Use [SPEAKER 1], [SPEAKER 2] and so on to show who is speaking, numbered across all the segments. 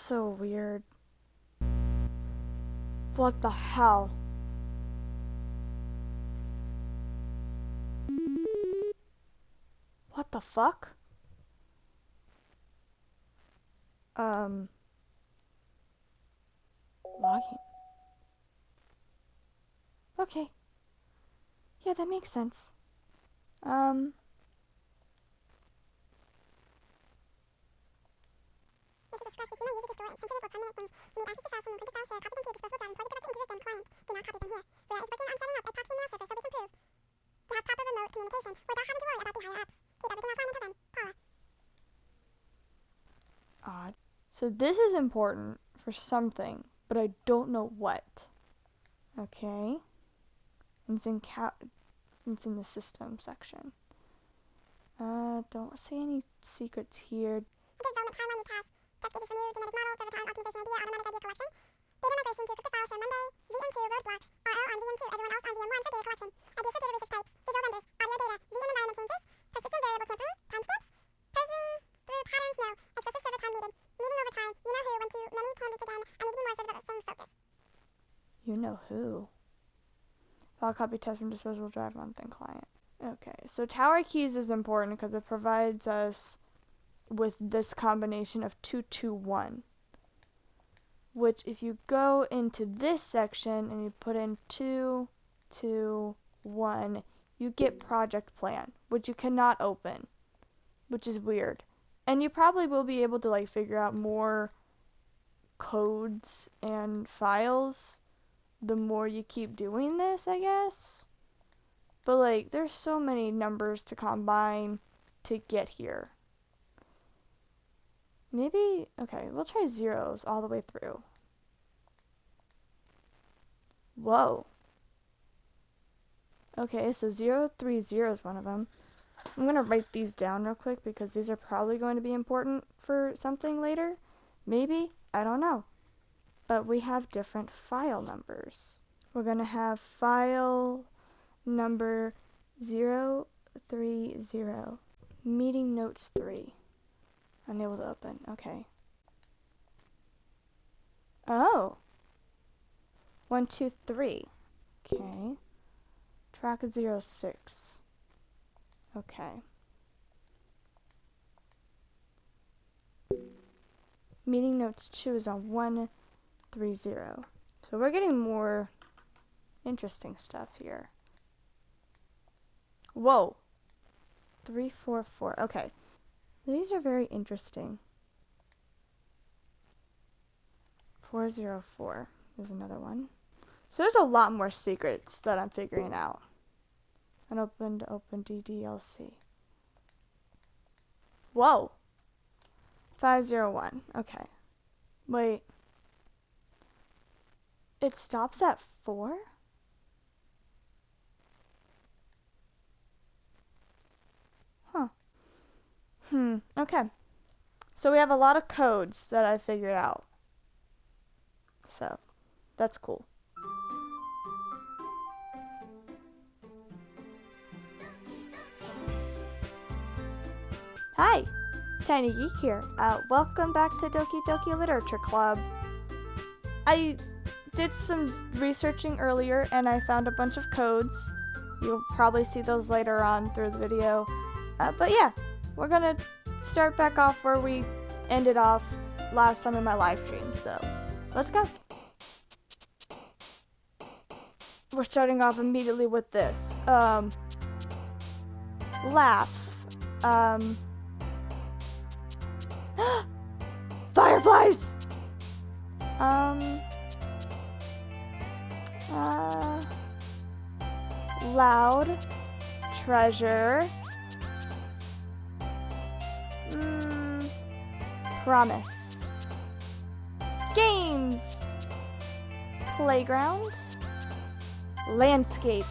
[SPEAKER 1] so weird. What the hell? What the fuck? Logging. Okay. Yeah, that makes sense.
[SPEAKER 2] This is a spreadsheet you may use to store sensitive or permanent things. You need access to file share, encrypted file share, copy them to your disposable drive, and plug it directly into the then client. Do not copy them here. Rhea is working on setting up a proxy mail server so we can prove to have proper remote communication without having to worry about the higher ups. Keep everything offline until then. Paula.
[SPEAKER 1] Odd. So this is important for something, but I don't know what. Okay. It's in the system section. Don't see any secrets here.
[SPEAKER 2] Update development timeline new tasks. Test cases for new genetic models, server time optimization idea, automatic idea collection. Data migration to encrypted file share Monday. VM2 roadblocks. RL on VM2, everyone else on VM1 for data collection. Ideas for data research types. Visual renders. Audio data. VM environment changes. Persistent variable tampering. Timestamps. Parsing through patterns no. Excessive server time needed. Meeting over time. You know who went to many tangents again. I need to be more assertive about the same focus.
[SPEAKER 1] You know who? File copy test from disposable drive on thin client. Okay, so tower keys is important because it provides us with this combination of 221, which if you go into this section and you put in 221, you get project plan, which you cannot open, which is weird. And you probably will be able to like figure out more codes and files the more you keep doing this, I guess. But like there's so many numbers to combine to get here. Maybe, okay, we'll try zeros all the way through. Whoa. Okay, so 030 is one of them. I'm going to write these down real quick because these are probably going to be important for something later. Maybe, I don't know. But we have different file numbers. We're going to have file number 030, meeting notes 3. Unable to open. Okay. Oh. 1, 2, 3. Okay. Track 06. Okay. Meeting notes 2 is on 130. So we're getting more interesting stuff here. Whoa. 344. Okay. These are very interesting. 404 is another one. So there's a lot more secrets that I'm figuring out. Unopened OpenDDLC. Whoa. 501. Okay. Wait. It stops at 4? Huh. Okay. So we have a lot of codes that I figured out. So, that's cool. Hi! TinyGeek here. Welcome back to Doki Doki Literature Club. I did some researching earlier and I found a bunch of codes. You'll probably see those later on through the video. But yeah, we're gonna start back off where we ended off last time in my live stream, so let's go. We're starting off immediately with this. Laugh. Fireflies! Loud. Treasure. Promise. Games. Playground. Landscape.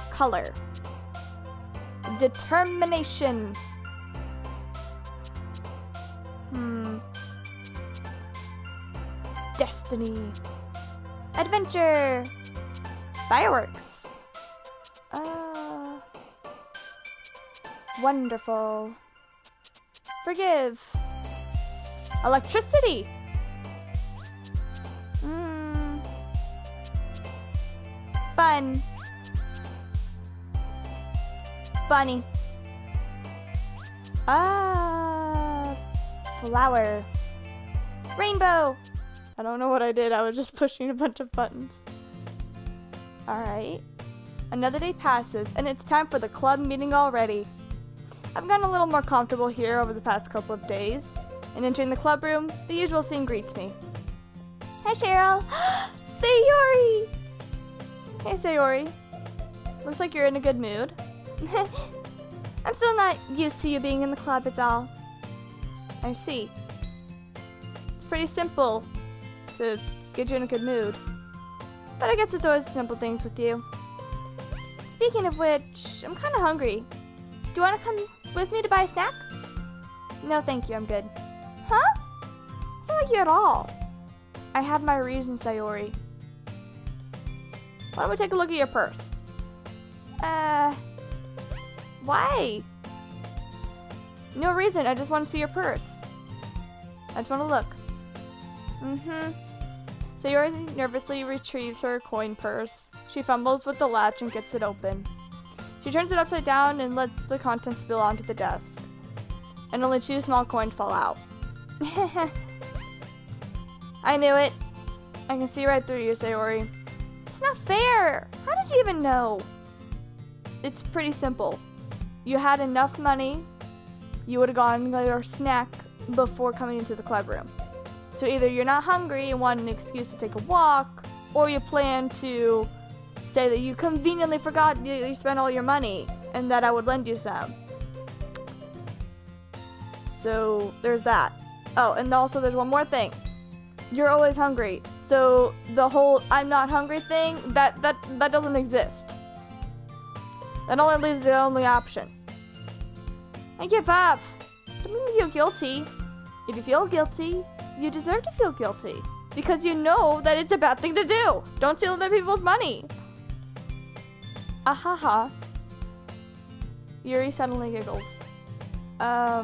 [SPEAKER 1] Color. Determination. Destiny. Adventure. Fireworks. Wonderful. Forgive. Electricity. Fun. Bunny. Flower. Rainbow. I don't know what I did. I was just pushing a bunch of buttons. Alright. Another day passes, and it's time for the club meeting already. I've gotten a little more comfortable here over the past couple of days, and entering the club room, the usual scene greets me. Hi, Cheryl. Sayori! Hey, Sayori. Looks like you're in a good mood. I'm still not used to you being in the club at all. I see. It's pretty simple to get you in a good mood. But I guess it's always simple things with you. Speaking of which, I'm kind of hungry. Do you want to come with me to buy a snack? No, thank you. I'm good. Huh? It's not like you at all. I have my reasons, Sayori. Why don't we take a look at your purse? Why? No reason. I just want to see your purse. I just want to look. Sayori nervously retrieves her coin purse. She fumbles with the latch and gets it open. She turns it upside down and lets the contents spill onto the desk. And only 2 small coins fall out. I knew it. I can see right through you, Sayori. It's not fair. How did you even know? It's pretty simple. You had enough money, you would have gotten your snack before coming into the club room. So either you're not hungry and want an excuse to take a walk, or you plan to say that you conveniently forgot you spent all your money and that I would lend you some. So there's that. Oh, and also there's one more thing. You're always hungry. So the whole I'm not hungry thing, that doesn't exist. That only leaves the only option. I give up. Don't make me feel guilty. If you feel guilty, you deserve to feel guilty. Because you know that it's a bad thing to do. Don't steal other people's money. Ahaha. Yuri suddenly giggles. I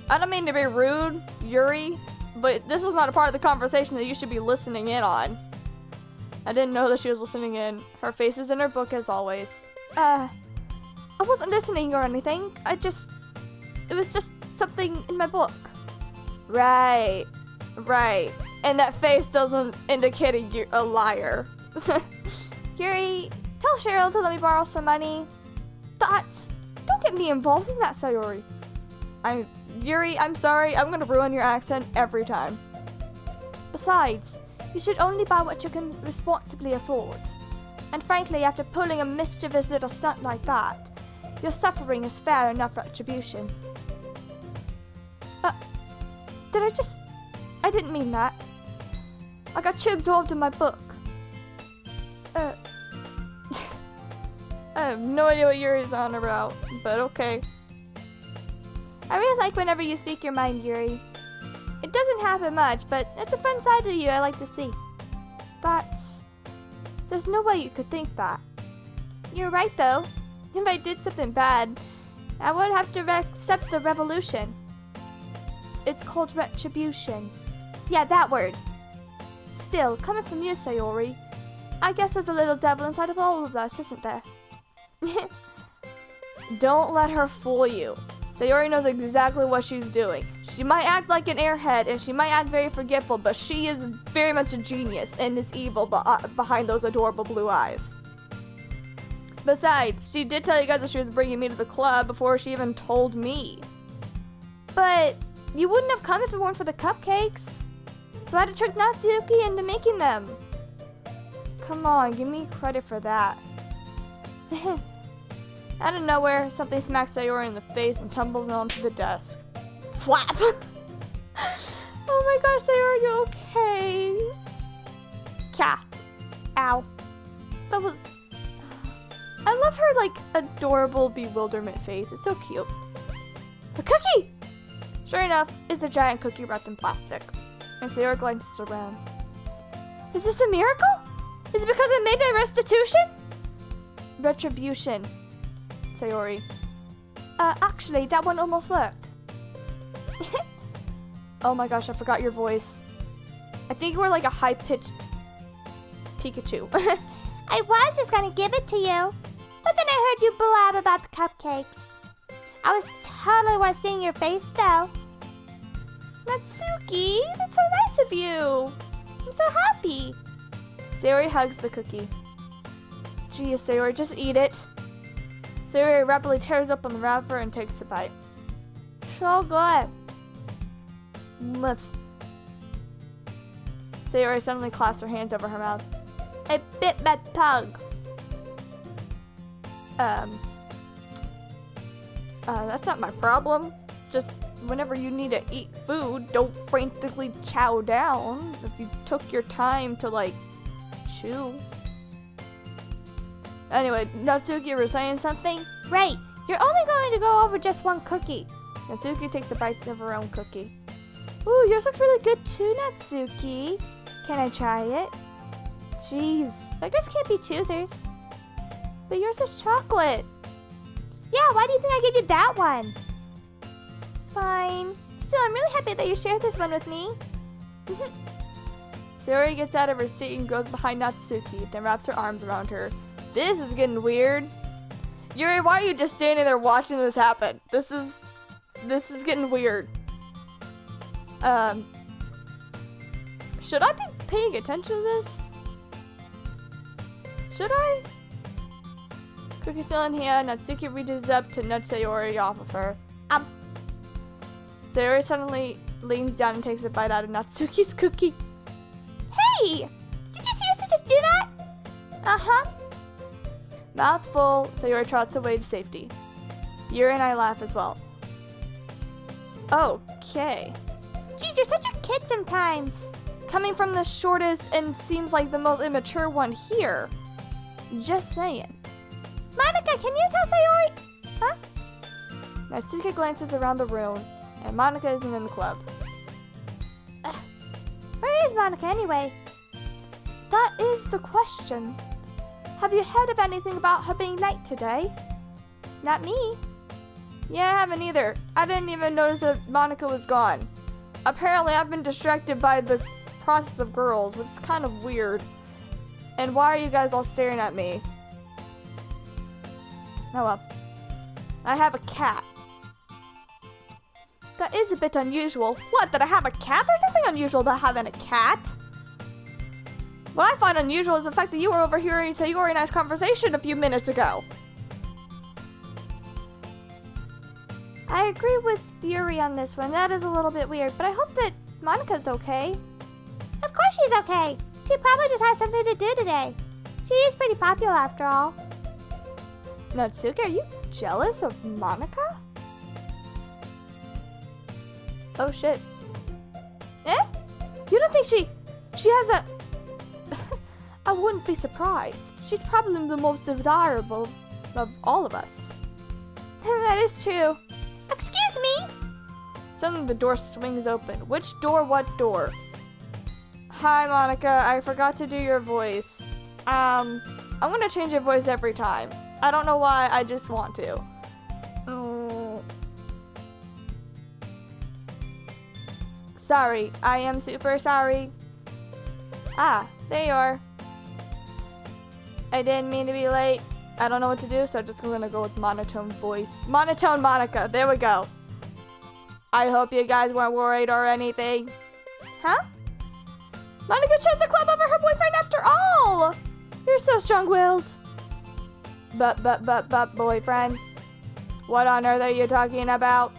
[SPEAKER 1] don't mean to be rude, Yuri, but this was not a part of the conversation that you should be listening in on. I didn't know that she was listening in. Her face is in her book as always. I wasn't listening or anything. It was just something in my book. Right. And that face doesn't indicate a liar. Yuri, tell Cheryl to let me borrow some money. Don't get me involved in that, Sayori. Yuri, I'm sorry. I'm gonna ruin your accent every time. Besides, you should only buy what you can responsibly afford. And frankly, after pulling a mischievous little stunt like that, your suffering is fair enough retribution. I didn't mean that. I got too absorbed in my book. I have no idea what Yuri's on about, but okay. I really like whenever you speak your mind, Yuri. It doesn't happen much, but it's a fun side of you I like to see. There's no way you could think that. You're right, though. If I did something bad, I would have to accept the revolution. It's called retribution. Yeah, that word. Still, coming from you, Sayori, I guess there's a little devil inside of all of us, isn't there? Don't let her fool you. Sayori knows exactly what she's doing. She might act like an airhead and she might act very forgetful, but she is very much a genius and is evil behind those adorable blue eyes. Besides, she did tell you guys that she was bringing me to the club before she even told me. But you wouldn't have come if it weren't for the cupcakes. So I had to trick Natsuki into making them. Come on, give me credit for that. Out of nowhere, something smacks Sayori in the face and tumbles onto the desk. Flap! Oh my gosh, Sayori, you okay? Cat. Ow. That was... I love her, like, adorable bewilderment face. It's so cute. A cookie! Sure enough, it's a giant cookie wrapped in plastic. And Sayori glances around. Is this a miracle? Is it because I made my restitution? Retribution. Sayori. Actually, that one almost worked. Oh my gosh, I forgot your voice. I think you were like a high-pitched Pikachu.
[SPEAKER 2] I was just gonna give it to you, but then I heard you blab about the cupcakes. I was totally was seeing your face though.
[SPEAKER 1] Natsuki, that's so nice of you. I'm so happy. Sayori hugs the cookie. Geez, Sayori, just eat it. Sayori rapidly tears open the wrapper and takes a bite. So good. Mwah. Sayori suddenly clasps her hands over her mouth. I bit my tongue. That's not my problem. Just whenever you need to eat food, don't frantically chow down if you took your time to, like, chew. Anyway, Natsuki, you were saying something?
[SPEAKER 2] Right, you're only going to go over just one cookie.
[SPEAKER 1] Natsuki takes a bite of her own cookie. Ooh, yours looks really good too, Natsuki. Can I try it? Jeez, beggars can't be choosers. But yours is chocolate.
[SPEAKER 2] Yeah, why do you think I gave you that one?
[SPEAKER 1] Fine. Still, I'm really happy that you shared this one with me. Sayori gets out of her seat and goes behind Natsuki, then wraps her arms around her. This is getting weird. Yuri, why are you just standing there watching this happen? This is getting weird. Should I be paying attention to this? Should I? Cookie still in hand, Natsuki reaches up to nudge Sayori off of her. Sayori suddenly leans down and takes a bite out of Natsuki's cookie.
[SPEAKER 2] Hey! Did you seriously just do that?
[SPEAKER 1] Uh-huh. Mouth full, Sayori trots away to safety. Yuri and I laugh as well. Okay.
[SPEAKER 2] Geez, you're such a kid sometimes.
[SPEAKER 1] Coming from the shortest and seems like the most immature one here. Just saying.
[SPEAKER 2] Monica, can you tell Sayori? Huh?
[SPEAKER 1] Natsuki glances around the room, and Monica isn't in the club.
[SPEAKER 2] Where is Monica anyway?
[SPEAKER 1] That is the question. Have you heard of anything about her being late today? Not me. Yeah, I haven't either. I didn't even notice that Monica was gone. Apparently, I've been distracted by the process of girls, which is kind of weird. And why are you guys all staring at me? Oh well. I have a cat. That is a bit unusual. What, did I have a cat? There's nothing unusual about having a cat. What I find unusual is the fact that you were overhearing Sayori and I's conversation a few minutes ago. I agree with Yuri on this one. That is a little bit weird, but I hope that Monica's okay.
[SPEAKER 2] Of course she's okay. She probably just has something to do today. She is pretty popular after all.
[SPEAKER 1] Natsuki, are you jealous of Monica? Oh shit. Eh? You don't think she has a... I wouldn't be surprised. She's probably the most desirable of all of us. That is true.
[SPEAKER 2] Excuse me?
[SPEAKER 1] Suddenly the door swings open. Which door? What door? Hi, Monica. I forgot to do your voice. I'm gonna change your voice every time. I don't know why, I just want to. Sorry. I am super sorry. Ah, there you are. I didn't mean to be late. I don't know what to do, so I'm just gonna go with monotone voice. Monotone Monica, there we go. I hope you guys weren't worried or anything. Huh? Monica chose the club over her boyfriend after all! You're so strong-willed. But, boyfriend? What on earth are you talking about?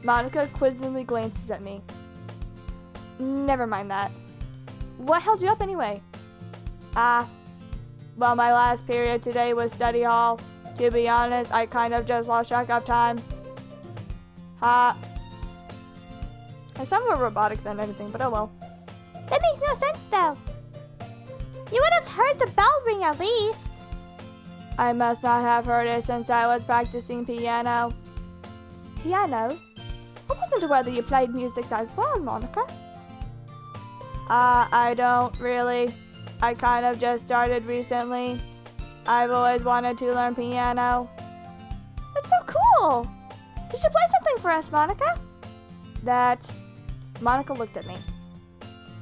[SPEAKER 1] Monica quizzically glances at me. Never mind that. What held you up anyway? Well, my last period today was study hall. To be honest, I kind of just lost track of time. Ha. I sound more robotic than anything, but oh well.
[SPEAKER 2] That makes no sense though. You would have heard the bell ring at least.
[SPEAKER 1] I must not have heard it since I was practicing piano. Piano? I wasn't aware that you played music as well, Monica. I don't really. I kind of just started recently. I've always wanted to learn piano. That's so cool! You should play something for us, Monica. That's Monica looked at me.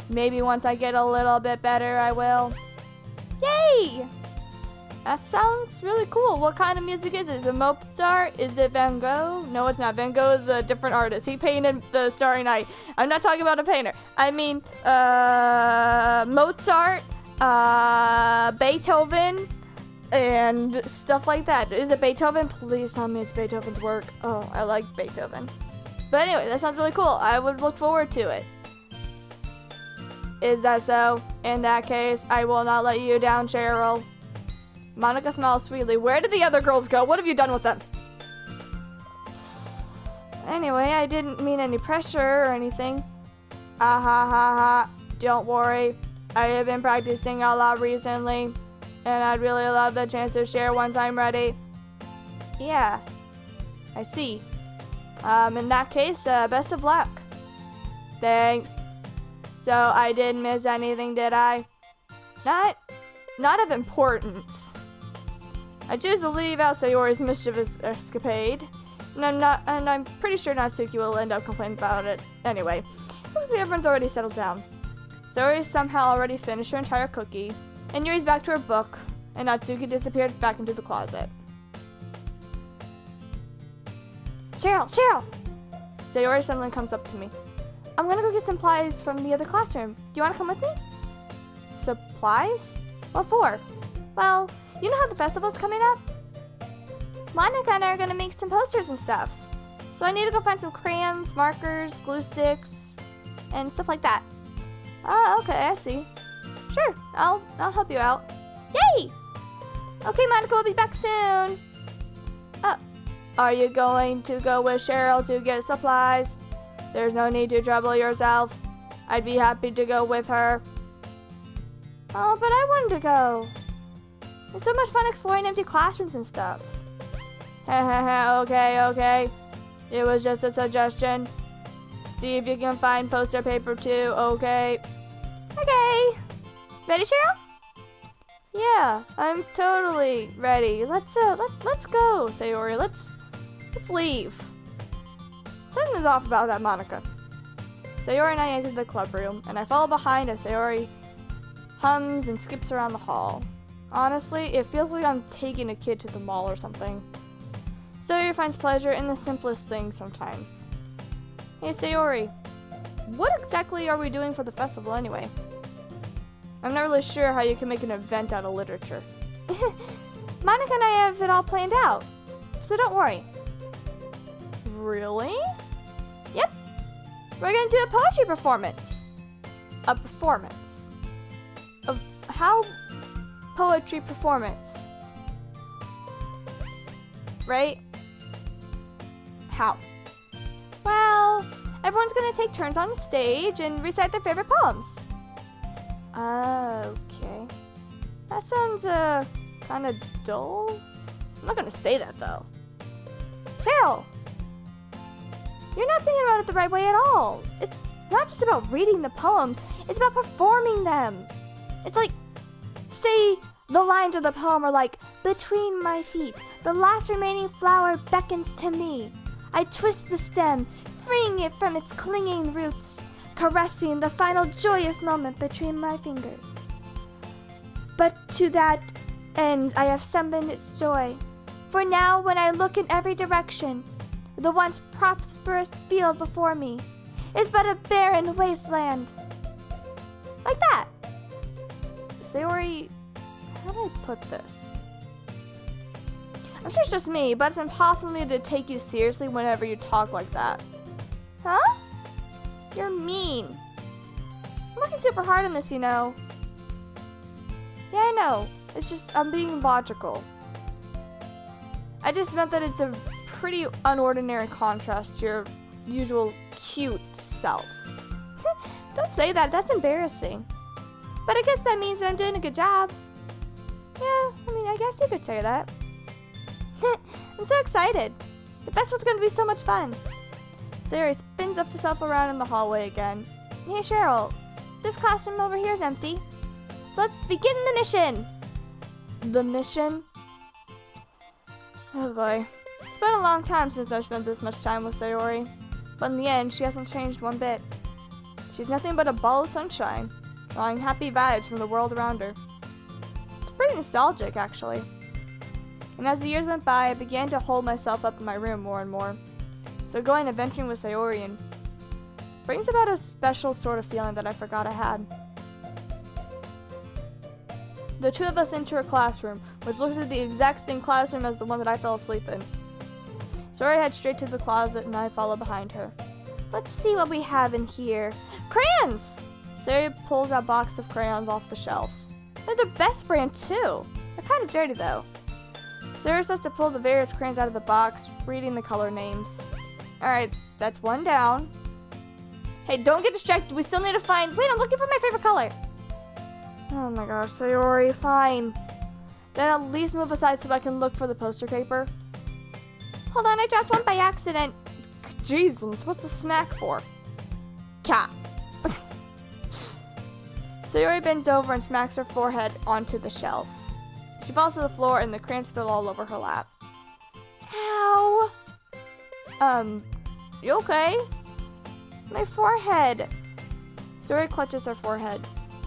[SPEAKER 1] Maybe once I get a little bit better, I will. Yay! That sounds really cool. What kind of music is it? Is it Mozart? Is it Van Gogh? No, it's not. Van Gogh is a different artist. He painted the Starry Night. I'm not talking about a painter. I mean, Mozart, Beethoven, and stuff like that. Is it Beethoven? Please tell me it's Beethoven's work. Oh, I like Beethoven. But anyway, that sounds really cool. I would look forward to it. Is that so? In that case, I will not let you down, Cheryl. Monica smiles sweetly. Where did the other girls go? What have you done with them? Anyway, I didn't mean any pressure or anything. Ah ha ha ha. Don't worry. I have been practicing a lot recently, and I'd really love the chance to share once I'm ready. Yeah, I see. In that case, best of luck. Thanks. So I didn't miss anything, did I? Not of importance. I choose to leave out Sayori's mischievous escapade, and I'm pretty sure Natsuki will end up complaining about it. Anyway, looks like everyone's already settled down. Sayori somehow already finished her entire cookie, and Yuri's back to her book, and Natsuki disappeared back into the closet. Cheryl! Sayori suddenly comes up to me. I'm gonna go get some supplies from the other classroom. Do you wanna come with me? Supplies? What for? Well, you know how the festival's coming up? Monica and I are gonna make some posters and stuff. So I need to go find some crayons, markers, glue sticks, and stuff like that. Ah, okay, I see. Sure, I'll help you out. Yay! Okay, Monica, we'll be back soon. Are you going to go with Cheryl to get supplies? There's no need to trouble yourself. I'd be happy to go with her. Oh, but I wanted to go. It's so much fun exploring empty classrooms and stuff. Okay. It was just a suggestion. See if you can find poster paper too, okay? Okay. Ready, Cheryl? Yeah, I'm totally ready. Let's go, Sayori. Let's leave. Something's off about that Monica. Sayori and I enter the club room, and I follow behind as Sayori hums and skips around the hall. Honestly, it feels like I'm taking a kid to the mall or something. Sayori finds pleasure in the simplest things sometimes. Hey Sayori, what exactly are we doing for the festival anyway? I'm not really sure how you can make an event out of literature. Monica and I have it all planned out, so don't worry. Really? Yep. We're gonna do a poetry performance. A performance. Of how? Poetry performance. Right? How? Well, everyone's gonna take turns on the stage and recite their favorite poems. Okay. That sounds, kind of dull. I'm not gonna say that, though. Cheryl! You're not thinking about it the right way at all. It's not just about reading the poems, it's about performing them. It's like, say, the lines of the poem are like, between my feet, the last remaining flower beckons to me. I twist the stem, freeing it from its clinging roots, caressing the final joyous moment between my fingers. But to that end I have summoned its joy. For now, when I look in every direction, the once prosperous field before me is but a barren wasteland. Like that. Sayori, how do I put this? I'm sure it's just me, but it's impossible for me to take you seriously whenever you talk like that. Huh? You're mean. I'm working super hard on this, you know. Yeah, I know. It's just, I'm being logical. I just meant that it's a pretty unordinary contrast to your usual cute self. Don't say that, that's embarrassing. But I guess that means that I'm doing a good job. Yeah, I guess you could say that. I'm so excited. The festival's going to be so much fun. Sayori spins herself around in the hallway again. Hey Cheryl, this classroom over here is empty. Let's begin the mission. The mission? Oh boy. It's been a long time since I've spent this much time with Sayori. But in the end, she hasn't changed one bit. She's nothing but a ball of sunshine, drawing happy vibes from the world around her. It's pretty nostalgic, actually. And as the years went by, I began to hold myself up in my room more and more. So going adventuring with Sayori brings about a special sort of feeling that I forgot I had. The two of us enter a classroom, which looks like the exact same classroom as the one that I fell asleep in. Sayori heads straight to the closet and I follow behind her. Let's see what we have in here. Crayons! Sayori pulls a box of crayons off the shelf. They're the best brand too. They're kind of dirty though. Sayori starts to pull the various crayons out of the box, reading the color names. Alright, that's one down. Hey, don't get distracted. We still need to find... Wait, I'm looking for my favorite color. Oh my gosh, Sayori, fine. Then at least move aside so I can look for the poster paper. Hold on, I dropped one by accident. Jeez, what's the smack for? Cat. Sayori bends over and smacks her forehead onto the shelf. She falls to the floor and the crayons spill all over her lap. Ow! You okay? My forehead. Sayori clutches her forehead.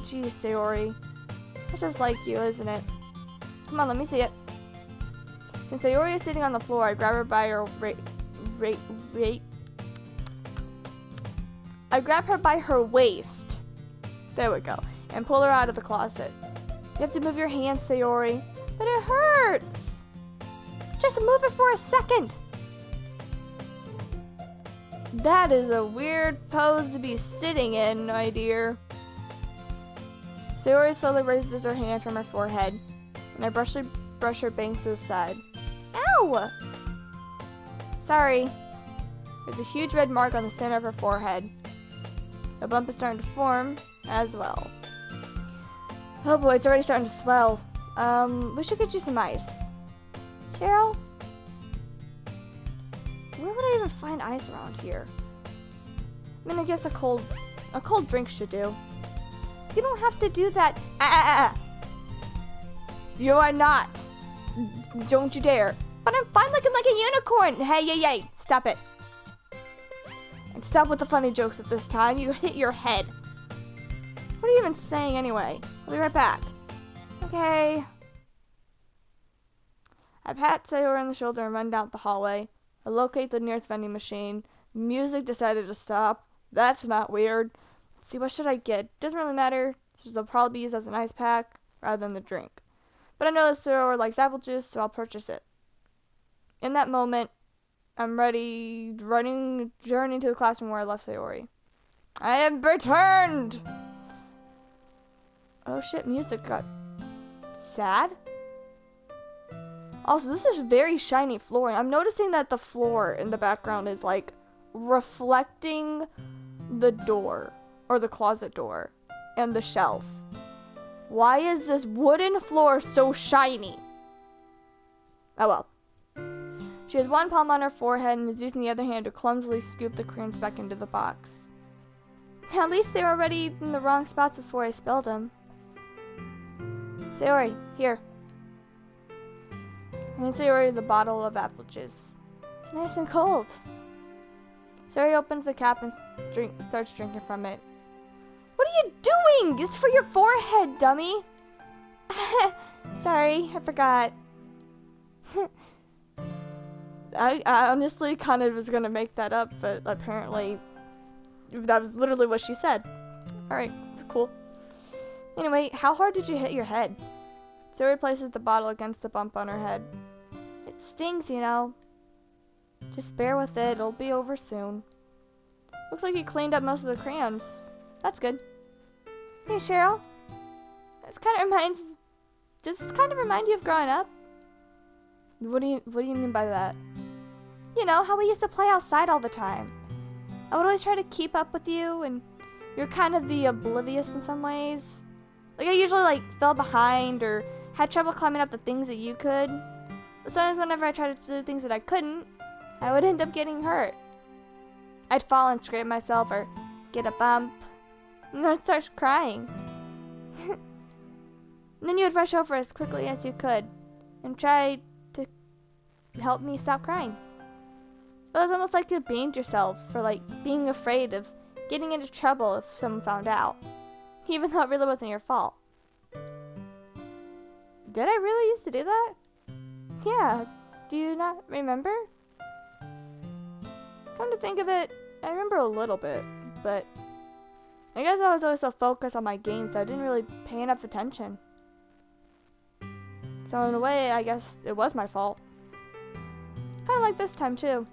[SPEAKER 1] Geez, Sayori. That's just like you, isn't it? Come on, let me see it. Since Sayori is sitting on the floor, I grab her by her I grab her by her waist. There we go. And pull her out of the closet. You have to move your hands, Sayori. But it hurts. Just move it for a second. That is a weird pose to be sitting in, my dear. Sayori slowly raises her hand from her forehead, and I brush her bangs to the side. Ow! Sorry. There's a huge red mark on the center of her forehead. A bump is starting to form as well. Oh boy, it's already starting to swell. We should get you some ice. Cheryl? Where would I even find ice around here? I mean, I guess a cold drink should do. You don't have to do that. You are not. Don't you dare. But I'm fine looking like a unicorn. Hey, stop it. And stop with the funny jokes at this time. You hit your head. What are you even saying anyway? I'll be right back. Okay. I pat Sayori on the shoulder and run down the hallway. I locate the nearest vending machine. Music decided to stop. That's not weird. Let's see, what should I get? Doesn't really matter, since they'll probably be used as an ice pack rather than the drink. But I know that Sayori likes apple juice, so I'll purchase it. In that moment, I'm ready, journeying to the classroom where I left Sayori. I have returned! Oh shit, music got sad? Also, this is very shiny flooring. I'm noticing that the floor in the background is like reflecting the door, or the closet door, and the shelf. Why is this wooden floor so shiny? Oh well. She has one palm on her forehead and is using the other hand to clumsily scoop the crayons back into the box. At least they were already in the wrong spots before I spilled them. Sayori, here. I hand Sayori the bottle of apple juice. It's nice and cold. Sayori opens the cap and starts drinking from it. What are you doing? It's for your forehead, dummy. Sorry, I forgot. I honestly kind of was going to make that up, but apparently that was literally what she said. Alright, it's cool. Anyway, how hard did you hit your head? Sayori places the bottle against the bump on her head. It stings, you know. Just bear with it, it'll be over soon. Looks like you cleaned up most of the crayons. That's good. Hey, Cheryl. Does this kind of remind you of growing up? What do you mean by that? You know, how we used to play outside all the time. I would always try to keep up with you, and you're kind of the oblivious in some ways. Like, I usually, fell behind, or had trouble climbing up the things that you could. But sometimes whenever I tried to do things that I couldn't, I would end up getting hurt. I'd fall and scrape myself, or get a bump, and then I'd start crying. And then you would rush over as quickly as you could, and try to help me stop crying. It was almost like you blamed yourself for, being afraid of getting into trouble if someone found out, even though it really wasn't your fault. Did I really used to do that? Yeah, do you not remember? Come to think of it, I remember a little bit, but I guess I was always so focused on my games that I didn't really pay enough attention. So in a way, I guess it was my fault. Kinda like this time too.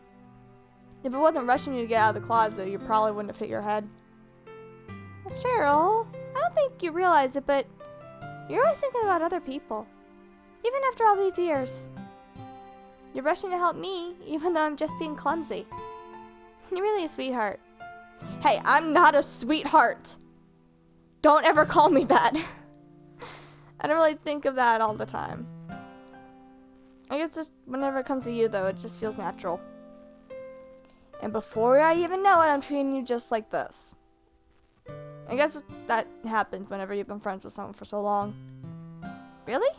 [SPEAKER 1] If it wasn't rushing you to get out of the closet, you probably wouldn't have hit your head. Well, Cheryl, I don't think you realize it, but you're always thinking about other people. Even after all these years. You're rushing to help me, even though I'm just being clumsy. You're really a sweetheart. Hey, I'm not a sweetheart. Don't ever call me that. I don't really think of that all the time. I guess just whenever it comes to you, though, it just feels natural. And before I even know it, I'm treating you just like this. I guess that happens whenever you've been friends with someone for so long. Really?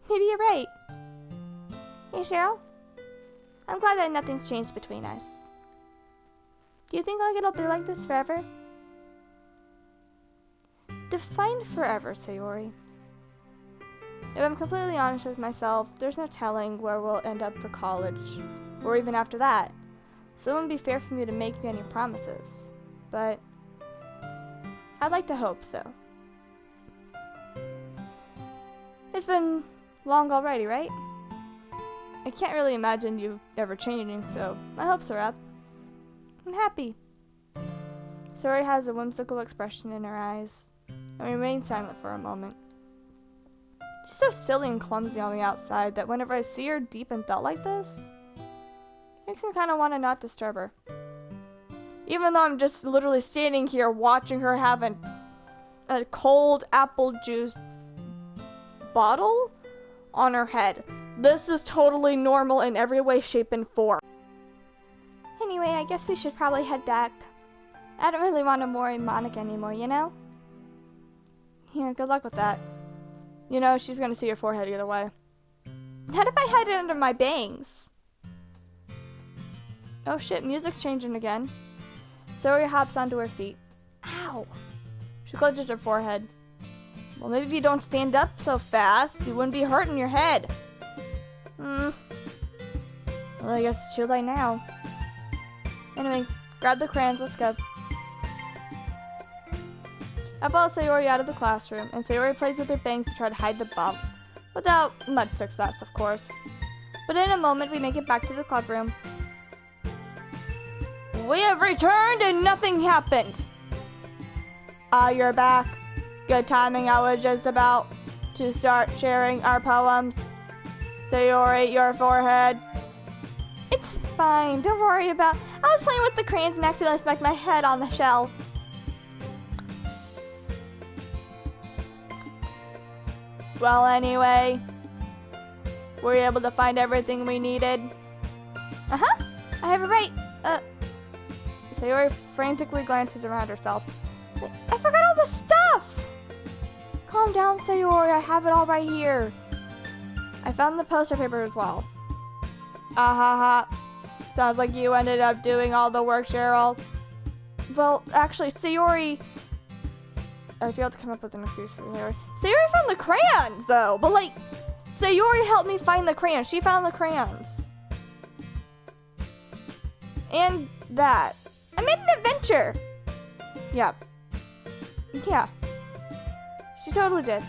[SPEAKER 1] Maybe you're right. Hey, Cheryl. I'm glad that nothing's changed between us. Do you think like it'll be like this forever? Define forever, Sayori. If I'm completely honest with myself, there's no telling where we'll end up for college, or even after that. So it wouldn't be fair for me to make you any promises. But I'd like to hope so. It's been long already, right? I can't really imagine you ever changing, so my hopes are up. I'm happy. Sayori has a whimsical expression in her eyes, and remains silent for a moment. She's so silly and clumsy on the outside that whenever I see her deep in thought like this, it makes me kind of want to not disturb her. Even though I'm just literally standing here watching her have a cold apple juice bottle on her head. This is totally normal in every way, shape, and form. Anyway, I guess we should probably head back. I don't really want to worry Monica anymore, you know? Yeah, good luck with that. You know, she's gonna see your forehead either way. What if I hide it under my bangs? Oh shit, music's changing again. Sayori hops onto her feet. Ow! She clutches her forehead. Well, maybe if you don't stand up so fast, you wouldn't be hurting your head. Well, I guess it's too late now. Anyway, grab the crayons, let's go. I follow Sayori out of the classroom, and Sayori plays with her bangs to try to hide the bump. Without much success, of course. But in a moment, we make it back to the club room. We have returned and nothing happened. You're back. Good timing, I was just about to start sharing our poems. Sayori, your forehead. It's fine, don't worry about it. I was playing with the crayons and accidentally smacked my head on the shelf. Well, anyway, were you able to find everything we needed? Uh-huh, I have it right. Sayori frantically glances around herself. I forgot all the stuff! Calm down, Sayori, I have it all right here. I found the poster paper as well. Sounds like you ended up doing all the work, Cheryl. Well, actually, Sayori... I failed to come up with an excuse for Sayori. Sayori found the crayons, though! But, like, Sayori helped me find the crayons. She found the crayons. And that. I made an adventure! Yep. Yeah. She totally did.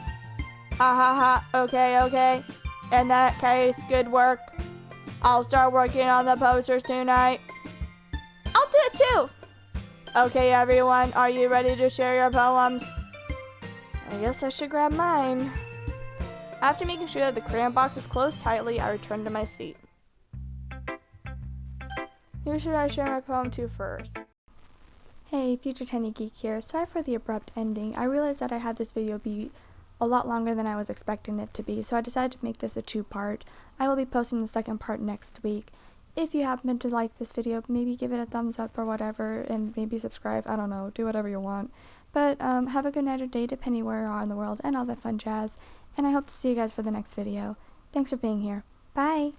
[SPEAKER 1] Okay. In that case, good work. I'll start working on the posters tonight. I'll do it too! Okay, everyone, are you ready to share your poems? I guess I should grab mine. After making sure that the crayon box is closed tightly, I return to my seat. Who should I share my poem to first? Hey, future TinyGeek here. Sorry for the abrupt ending. I realized that I had this video be a lot longer than I was expecting it to be, so I decided to make this a two-part. I will be posting the second part next week. If you happen to like this video, maybe give it a thumbs up or whatever, and maybe subscribe. I don't know, do whatever you want. But have a good night or day depending where you are in the world and all that fun jazz, and I hope to see you guys for the next video. Thanks for being here. Bye!